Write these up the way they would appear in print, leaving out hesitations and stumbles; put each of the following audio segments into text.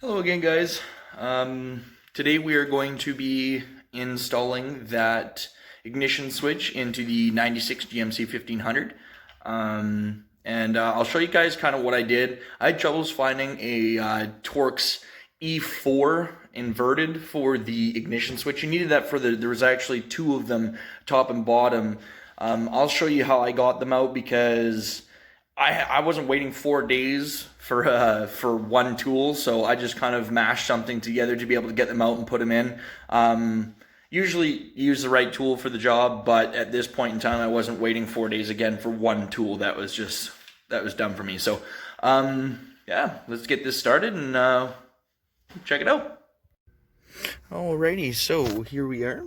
Hello again, guys. Today we are going to be installing that ignition switch into the 96 GMC 1500. I'll show you guys kind of what I did. I had troubles finding a Torx E4 inverted for the ignition switch. You needed that for there was actually two of them, top and bottom. I'll show you how I got them out because I wasn't waiting 4 days for one tool, so I just kind of mashed something together to be able to get them out and put them in. Usually use the right tool for the job, but at this point in time, I wasn't waiting 4 days again for one tool. That was done for me. So yeah, let's get this started and check it out. Alrighty, so here we are.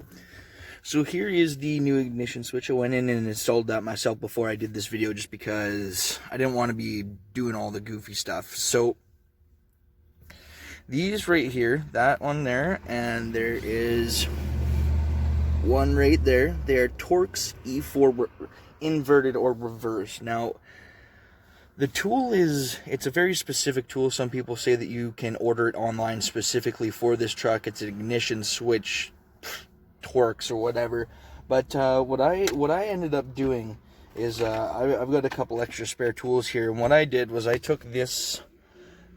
So here is the new ignition switch. I went in and installed that myself before I did this video just because I didn't want to be doing all the goofy stuff. So these right here, that one there, and there is one right there. They're Torx E4 inverted or reverse. Now, the tool it's a very specific tool. Some people say that you can order it online specifically for this truck. It's an ignition switch Torx or whatever, but what I ended up doing is I've got a couple extra spare tools here, and what I did was I took this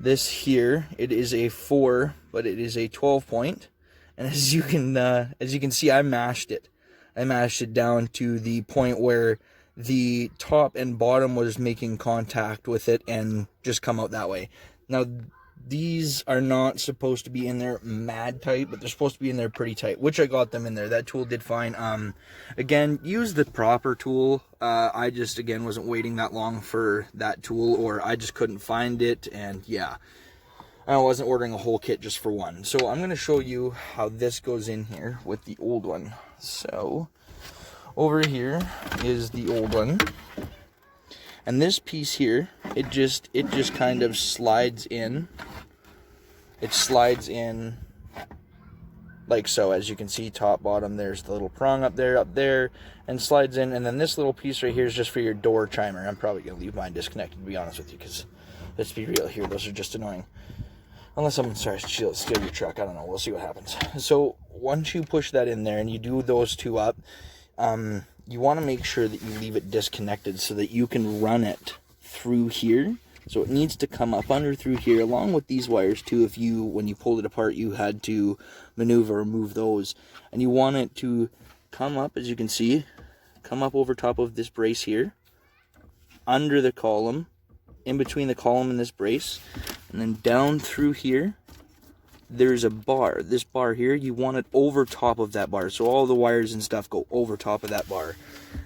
here. It is a 4, but it is a 12 point, and as you can see, I mashed it down to the point where the top and bottom was making contact with it and just come out that way. Now, these are not supposed to be in there mad tight, but they're supposed to be in there pretty tight, which I got them in there. That tool did fine. Again, use the proper tool. I just, again, wasn't waiting that long for that tool, or I just couldn't find it, and yeah, I wasn't ordering a whole kit just for one. So I'm going to show you how this goes in here with the old one. So over here is the old one. And this piece here, it just kind of slides in. It slides in like so. As you can see, top, bottom, there's the little prong up there, and slides in. And then this little piece right here is just for your door chimer. I'm probably going to leave mine disconnected, to be honest with you, because let's be real here, those are just annoying. Unless someone tries to steal your truck, I don't know, we'll see what happens. So once you push that in there and you do those two up, you want to make sure that you leave it disconnected so that you can run it through here. So it needs to come up under through here, along with these wires too. If you, when you pulled it apart, you had to maneuver or move those. And you want it to come up, as you can see, come up over top of this brace here, under the column, in between the column and this brace, and then down through here. There's a bar. This bar here, you want it over top of that bar. So all the wires and stuff go over top of that bar.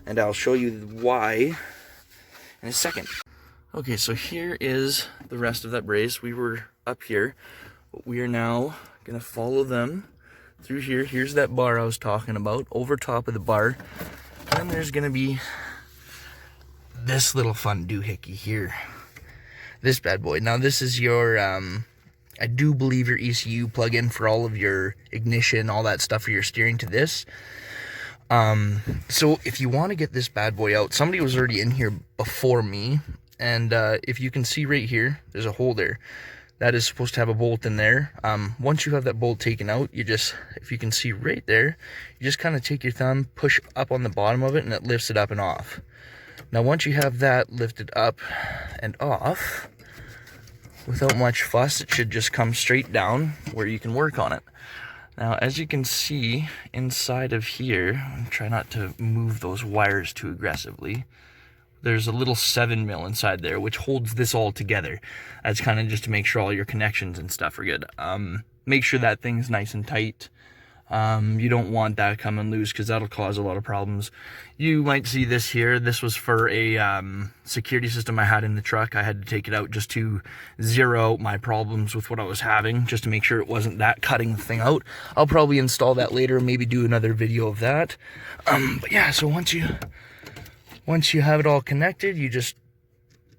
And I'll show you why in a second. Okay, so here is the rest of that brace. We were up here, but we are now going to follow them through here. Here's that bar I was talking about, over top of the bar. And there's going to be this little fun doohickey here. This bad boy. Now this is your, I do believe your ECU plug-in for all of your ignition, all that stuff for your steering to this. So if you want to get this bad boy out, somebody was already in here before me. And if you can see right here, there's a hole there. That is supposed to have a bolt in there. Once you have that bolt taken out, you just, if you can see right there, you just kind of take your thumb, push up on the bottom of it, and it lifts it up and off. Now once you have that lifted up and off, without much fuss, it should just come straight down where you can work on it. Now, as you can see inside of here, try not to move those wires too aggressively. There's a little 7mm inside there, which holds this all together. That's kind of just to make sure all your connections and stuff are good. Make sure that thing's nice and tight. You don't want that coming loose because that'll cause a lot of problems. You might see this here. This was for a security system I had in the truck. I had to take it out just to zero out my problems with what I was having, just to make sure it wasn't that cutting the thing out. I'll probably install that later, maybe do another video of that. But yeah, so once you have it all connected, you just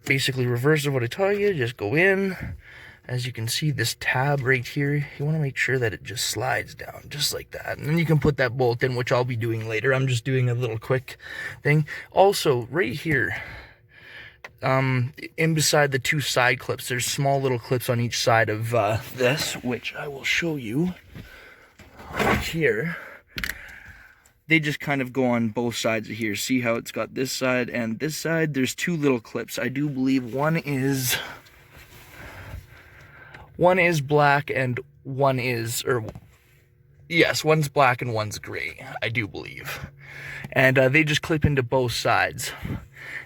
basically reverse of what I taught you. Just go in. As you can see, this tab right here, you want to make sure that it just slides down just like that. And then you can put that bolt in, which I'll be doing later. I'm just doing a little quick thing. Also, right here, in beside the two side clips, there's small little clips on each side of this, which I will show you right here. They just kind of go on both sides of here. See how it's got this side and this side? There's two little clips. I do believe one is black and one is, or yes, one's black and one's gray, I do believe. And they just clip into both sides.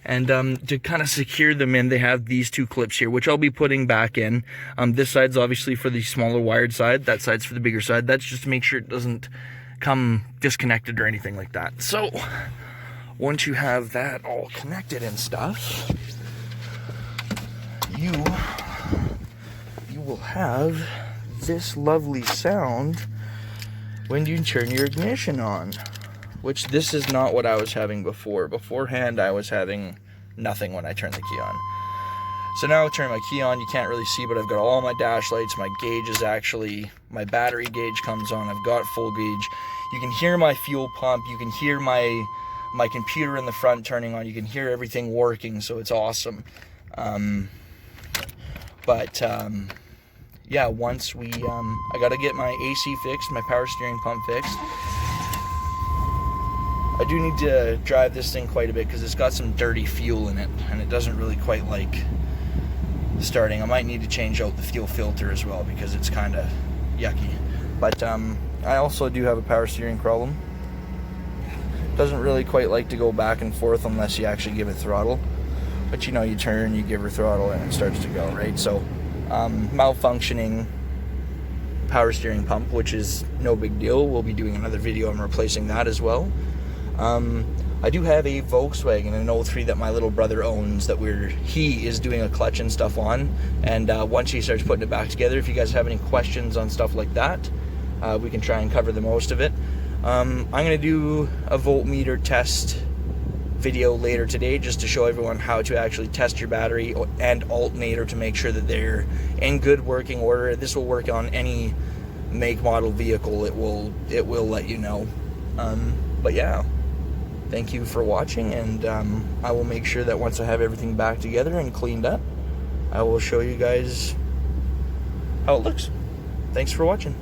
And to kind of secure them in, they have these two clips here, which I'll be putting back in. This side's obviously for the smaller wired side. That side's for the bigger side. That's just to make sure it doesn't come disconnected or anything like that. So once you have that all connected and stuff, you will have this lovely sound when you turn your ignition on, which this is not what I was having before. Beforehand, I was having nothing when I turned the key on. So now I turn my key on, you can't really see, but I've got all my dash lights, my gauge is actually, my battery gauge comes on, I've got full gauge. You can hear my fuel pump, you can hear my computer in the front turning on, you can hear everything working, so it's awesome. Yeah, once we, I gotta get my AC fixed, my power steering pump fixed. I do need to drive this thing quite a bit because it's got some dirty fuel in it, and it doesn't really quite like starting. I might need to change out the fuel filter as well because it's kind of yucky. But I also do have a power steering problem. Doesn't really quite like to go back and forth unless you actually give it throttle. But you know, you turn, you give her throttle, and it starts to go, right? So malfunctioning power steering pump, which is no big deal. We'll be doing another video on replacing that as well. I do have a Volkswagen, an 03 that my little brother owns that he is doing a clutch and stuff on, and once he starts putting it back together, if you guys have any questions on stuff like that, we can try and cover the most of it. I'm going to do a voltmeter test video later today just to show everyone how to actually test your battery and alternator to make sure that they're in good working order. This will work on any make, model vehicle. It will let you know. But yeah, thank you for watching, and I will make sure that once I have everything back together and cleaned up, I will show you guys how it looks. Thanks for watching.